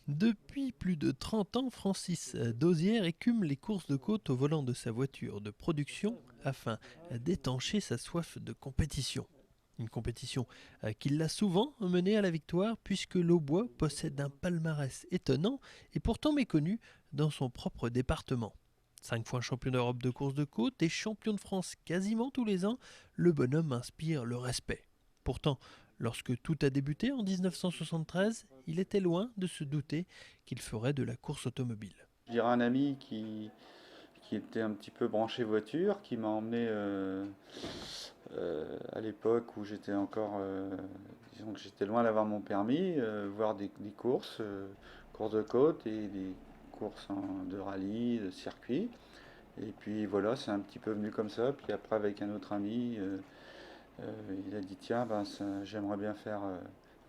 Depuis plus de 30 ans, Francis Dauzière écume les courses de côte au volant de sa voiture de production afin d'étancher sa soif de compétition. Une compétition qui l'a souvent mené à la victoire puisque l'Aubois possède un palmarès étonnant et pourtant méconnu dans son propre département. 5 fois champion d'Europe de course de côte et champion de France quasiment tous les ans, le bonhomme inspire le respect. Pourtant, lorsque tout a débuté en 1973, il était loin de se douter qu'il ferait de la course automobile. Je dirais un ami qui était un petit peu branché voiture, qui m'a emmené à l'époque où j'étais encore, disons que j'étais loin d'avoir mon permis, voir des courses, courses de côte et des courses de rallye, de circuit. Et puis voilà, c'est un petit peu venu comme ça. Puis après, avec un autre ami, il a dit tiens, ben, j'aimerais bien faire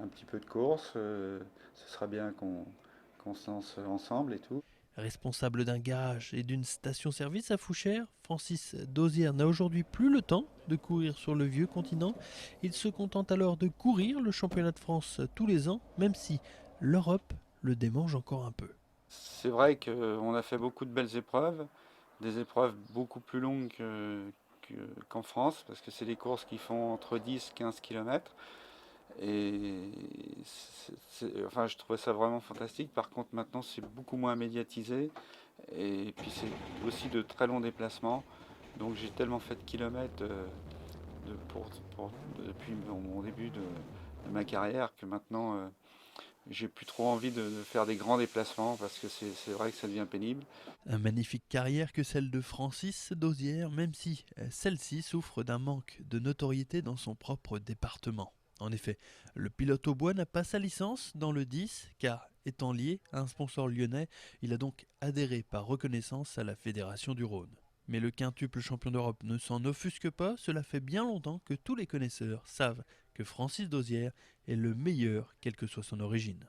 un petit peu de course, ce serait bien qu'on se lance ensemble et tout. Responsable d'un garage et d'une station-service à Fouchères, Francis Dauzière n'a aujourd'hui plus le temps de courir sur le vieux continent. Il se contente alors de courir le championnat de France tous les ans, même si l'Europe le démange encore un peu. C'est vrai qu'on a fait beaucoup de belles épreuves, des épreuves beaucoup plus longues qu'en France, parce que c'est des courses qui font entre 10 et 15 km. Et enfin, je trouvais ça vraiment fantastique. Par contre, maintenant, c'est beaucoup moins médiatisé. Et puis, c'est aussi de très longs déplacements. Donc, j'ai tellement fait de kilomètres depuis mon début de ma carrière que maintenant, j'ai plus trop envie de faire des grands déplacements parce que c'est vrai que ça devient pénible. Une magnifique carrière que celle de Francis Dauzière, même si celle-ci souffre d'un manque de notoriété dans son propre département. En effet, le pilote au bois n'a pas sa licence dans le 10, car étant lié à un sponsor lyonnais, il a donc adhéré par reconnaissance à la Fédération du Rhône. Mais le quintuple champion d'Europe ne s'en offusque pas, cela fait bien longtemps que tous les connaisseurs savent que Francis Dauzière est le meilleur, quelle que soit son origine.